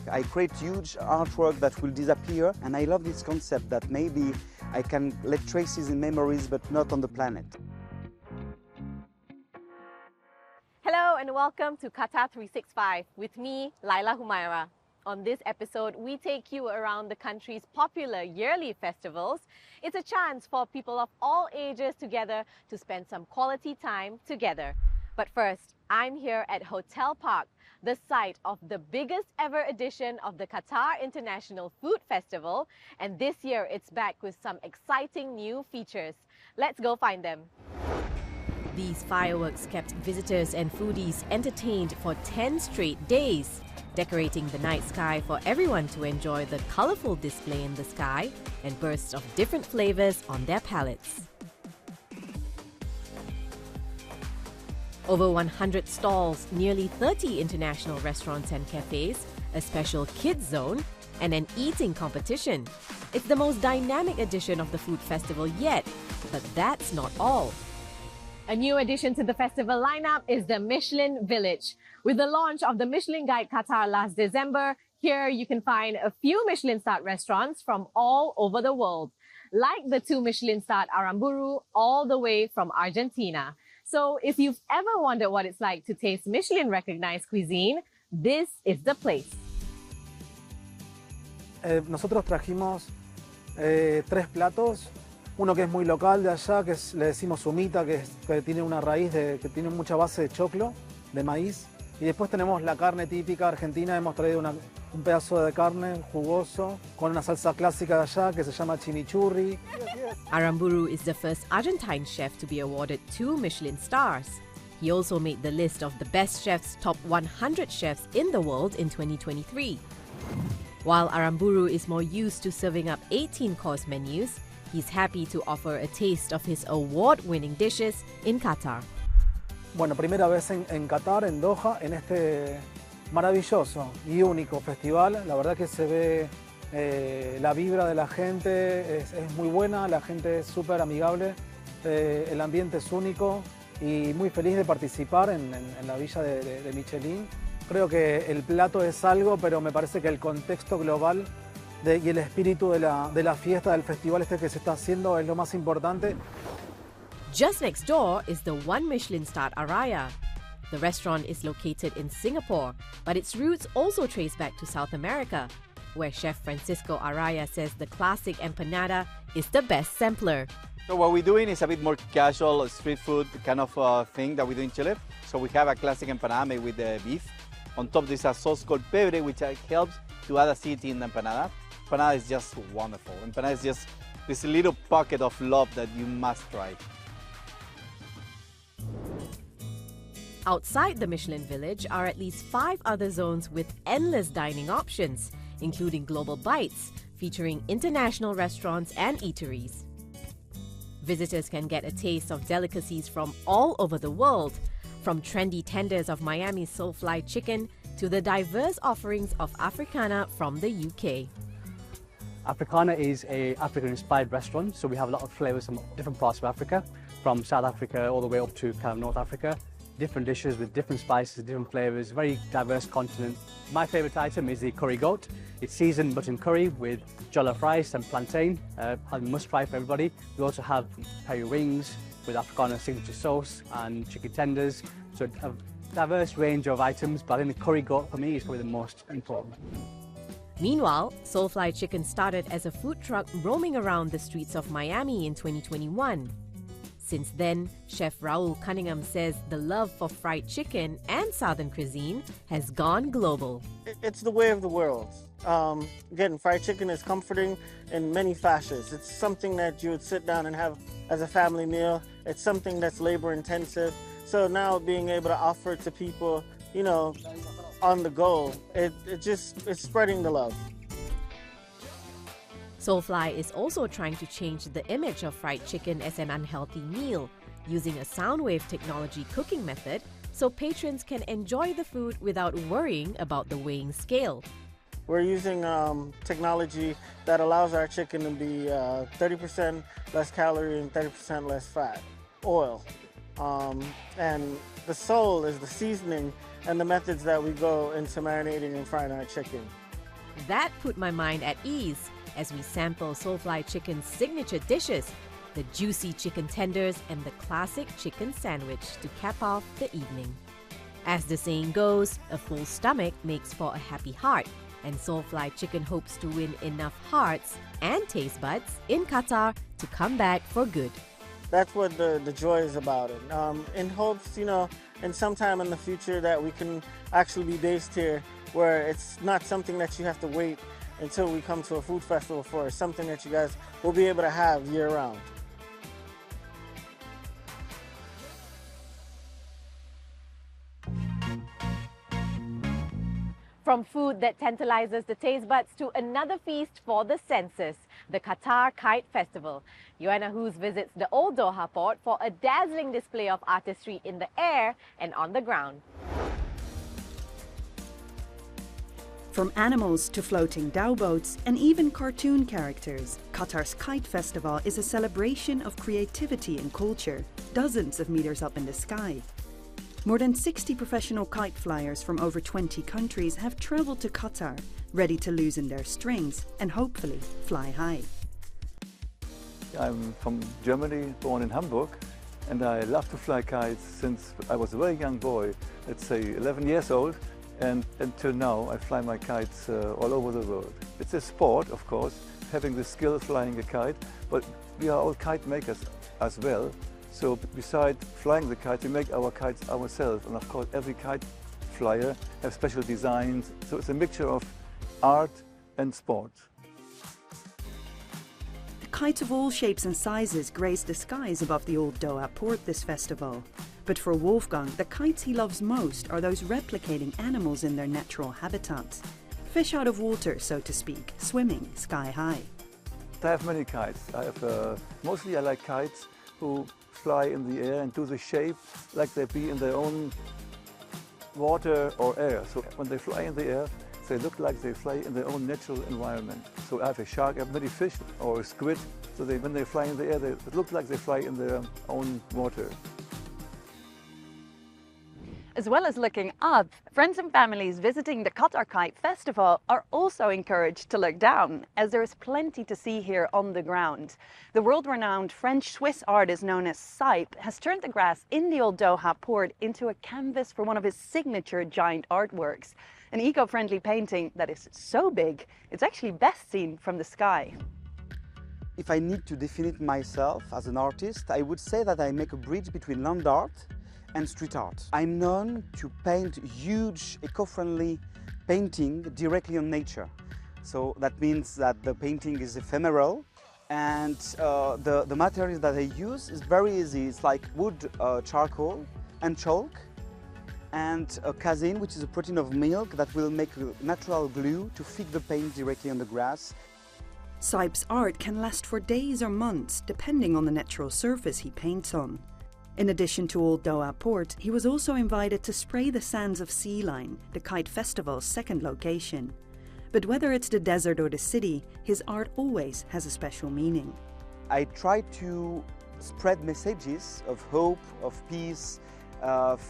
I create huge artwork that will disappear, and I love this concept that maybe I can let traces in memories but not on the planet. Hello and welcome to Qatar 365 with me, Laila Humaira. On this episode, we take you around the country's popular yearly festivals. It's a chance for people of all ages together to spend some quality time together. But first, I'm here at Hotel Park, the site of the biggest ever edition of the Qatar International Food Festival. And this year, it's back with some exciting new features. Let's go find them. These fireworks kept visitors and foodies entertained for 10 straight days, decorating the night sky for everyone to enjoy the colorful display in the sky and bursts of different flavors on their palates. Over 100 stalls, nearly 30 international restaurants and cafes, a special kids zone, and an eating competition. It's the most dynamic edition of the food festival yet, but that's not all. A new addition to the festival lineup is the Michelin Village. With the launch of the Michelin Guide Qatar last December, here you can find a few Michelin-starred restaurants from all over the world, like the 2 Michelin-starred Aramburu, all the way from Argentina. So if you've ever wondered what it's like to taste Michelin-recognized cuisine, this is the place. Nosotros trajimos 3 platos. Uno que es muy local de allá, que le decimos humita, que tiene una raíz, que tiene mucha base de choclo, de maíz. Y después tenemos la carne típica argentina. Hemos traído un pedazo de carne jugoso con una salsa clásica de allá que se llama chimichurri. Aramburu is the first Argentine chef to be awarded 2 Michelin stars. He also made the list of the best chefs, top 100 chefs in the world in 2023. While Aramburu is more used to serving up 18-course menus, he's happy to offer a taste of his award-winning dishes in Qatar. Bueno, primera vez en Qatar, en Doha, en este maravilloso y único festival. La verdad que se ve la vibra de la gente, es muy buena, la gente es súper amigable, el ambiente es único y muy feliz de participar en la villa de Michelin. Creo que el plato es algo, pero me parece que el contexto global y el espíritu de la fiesta, del festival que se está haciendo es lo más importante. Just next door is the 1 Michelin-starred Araya. The restaurant is located in Singapore, but its roots also trace back to South America, where Chef Francisco Araya says the classic empanada is the best sampler. So what we're doing is a bit more casual street food kind of thing that we do in Chile. So we have a classic empanada made with the beef. On top there's a sauce called pebre, which helps to add acidity in the empanada. Empanada is just wonderful. Empanada is just this little pocket of love that you must try. Outside the Michelin Village are at least 5 other zones with endless dining options, including Global Bites, featuring international restaurants and eateries. Visitors can get a taste of delicacies from all over the world, from trendy tenders of Miami's soul-fried chicken to the diverse offerings of Africana from the UK. Africana is an African-inspired restaurant, so we have a lot of flavours from different parts of Africa, from South Africa all the way up to kind of North Africa. Different dishes with different spices, different flavours, very diverse continent. My favourite item is the curry goat. It's seasoned mutton curry with jollof rice and plantain, a must try for everybody. We also have peri wings with Africana signature sauce and chicken tenders, so a diverse range of items, but I think the curry goat for me is probably the most important. Meanwhile, soul-fried chicken started as a food truck roaming around the streets of Miami in 2021. Since then, Chef Raul Cunningham says the love for fried chicken and Southern cuisine has gone global. It's the way of the world. Again, fried chicken is comforting in many fashions. It's something that you would sit down and have as a family meal. It's something that's labor intensive. So now being able to offer it to people, you know, on the go, it's spreading the love. Soulfly is also trying to change the image of fried chicken as an unhealthy meal, using a sound wave technology cooking method so patrons can enjoy the food without worrying about the weighing scale. We're using technology that allows our chicken to be 30% less calorie and 30% less fat, oil. And the soul is the seasoning and the methods that we go into marinating and frying our chicken. That put my mind at ease as we sample Soulfly Chicken's signature dishes, the juicy chicken tenders and the classic chicken sandwich to cap off the evening. As the saying goes, a full stomach makes for a happy heart, and Soulfly Chicken hopes to win enough hearts and taste buds in Qatar to come back for good. That's what the joy is about it. In hopes, you know, in some time in the future that we can actually be based here, where it's not something that you have to wait until we come to a food festival for. It's something that you guys will be able to have year round. From food that tantalizes the taste buds to another feast for the senses, the Qatar Kite Festival. Joanna Hoos visits the Old Doha port for a dazzling display of artistry in the air and on the ground. From animals to floating dhow boats and even cartoon characters, Qatar's Kite Festival is a celebration of creativity and culture, dozens of meters up in the sky. More than 60 professional kite flyers from over 20 countries have traveled to Qatar, ready to loosen their strings and hopefully fly high. I'm from Germany, born in Hamburg, and I love to fly kites since I was a very young boy, let's say 11 years old, and until now I fly my kites all over the world. It's a sport, of course, having the skill of flying a kite, but we are all kite makers as well. So besides flying the kite, we make our kites ourselves, and of course every kite flyer has special designs, so it's a mixture of art and sport. Kites of all shapes and sizes grace the skies above the Old Doha port this festival. But for Wolfgang, the kites he loves most are those replicating animals in their natural habitats. Fish out of water, so to speak, swimming sky high. I have many kites. Mostly I like kites who fly in the air and do the shape like they be in their own water or air. So when they fly in the air, they look like they fly in their own natural environment. So I have a shark, I have many fish or a squid. So when they fly in the air, they look like they fly in their own water. As well as looking up, friends and families visiting the Qatar Kite Festival are also encouraged to look down, as there is plenty to see here on the ground. The world-renowned French-Swiss artist known as Sipe has turned the grass in the Old Doha port into a canvas for one of his signature giant artworks, an eco-friendly painting that is so big, it's actually best seen from the sky. If I need to define myself as an artist, I would say that I make a bridge between land art and street art. I'm known to paint huge eco-friendly painting directly on nature. So that means that the painting is ephemeral, and the materials that I use is very easy. It's like wood, charcoal and chalk, and a casein, which is a protein of milk that will make a natural glue to fix the paint directly on the grass. Sipe's art can last for days or months, depending on the natural surface he paints on. In addition to Old Doha Port, he was also invited to spray the sands of Sea Line, the Kite Festival's second location. But whether it's the desert or the city, his art always has a special meaning. I try to spread messages of hope, of peace, of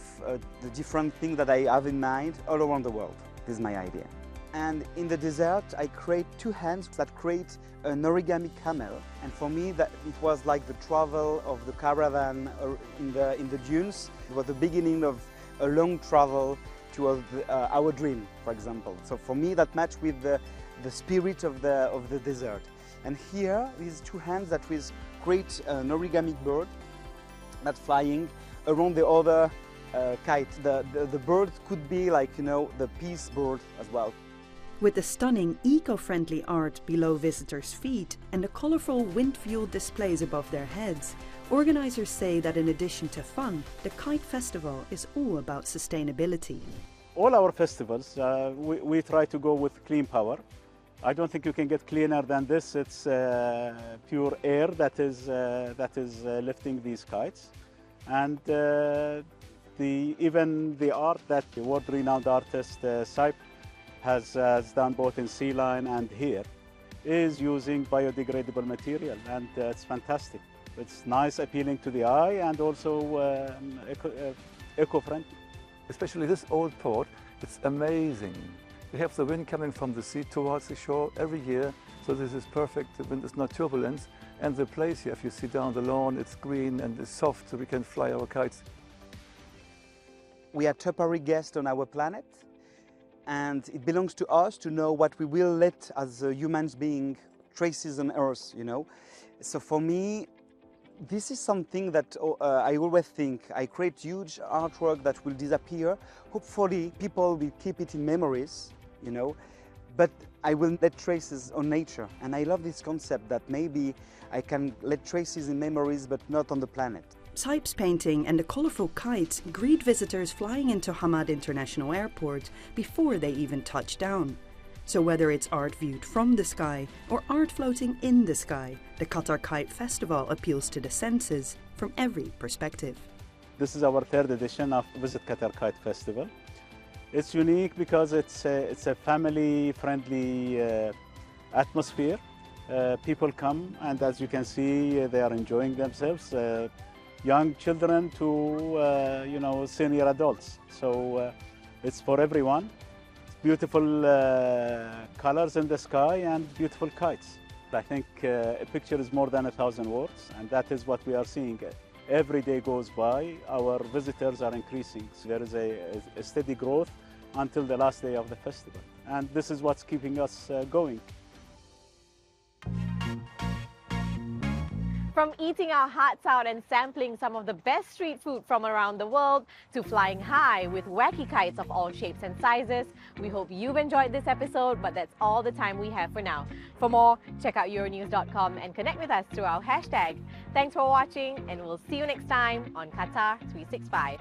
the different things that I have in mind all around the world. This is my idea. And in the desert, I create two hands that create an origami camel. And for me, that it was like the travel of the caravan in the dunes. It was the beginning of a long travel towards our dream, for example. So for me, that matched with the spirit of the desert. And here, these two hands that will create an origami bird that's flying around the other kite. The bird could be like, you know, the peace bird as well. With the stunning eco-friendly art below visitors' feet and the colorful wind-fueled displays above their heads, organizers say that in addition to fun, the Kite Festival is all about sustainability. All our festivals, we try to go with clean power. I don't think you can get cleaner than this. It's pure air that is lifting these kites. And even the art that the world-renowned artist Sipe has done both in Sea Line and here is using biodegradable material, and it's fantastic. It's nice, appealing to the eye, and also eco-friendly. Especially this old port, it's amazing. We have the wind coming from the sea towards the shore every year, so this is perfect. The wind is not turbulent, and the place here, if you see down the lawn, it's green and it's soft, so we can fly our kites. We are temporary guests on our planet, and it belongs to us to know what we will let as humans being traces on Earth, you know. So for me, this is something that I always think. I create huge artwork that will disappear. Hopefully people will keep it in memories, you know, but I will let traces on nature. And I love this concept that maybe I can let traces in memories but not on the planet. Saip's painting and the colourful kites greet visitors flying into Hamad International Airport before they even touch down. So whether it's art viewed from the sky or art floating in the sky, the Qatar Kite Festival appeals to the senses from every perspective. This is our third edition of Visit Qatar Kite Festival. It's unique because it's a family-friendly atmosphere. People come, and as you can see, they are enjoying themselves. Young children to you know, senior adults. So it's for everyone. Beautiful colors in the sky and beautiful kites. I think a picture is more than 1,000 words, and that is what we are seeing. Every day goes by, our visitors are increasing. So there is a steady growth until the last day of the festival. And this is what's keeping us going. From eating our hearts out and sampling some of the best street food from around the world to flying high with wacky kites of all shapes and sizes, we hope you've enjoyed this episode, but that's all the time we have for now. For more, check out euronews.com and connect with us through our hashtag. Thanks for watching, and we'll see you next time on Qatar 365.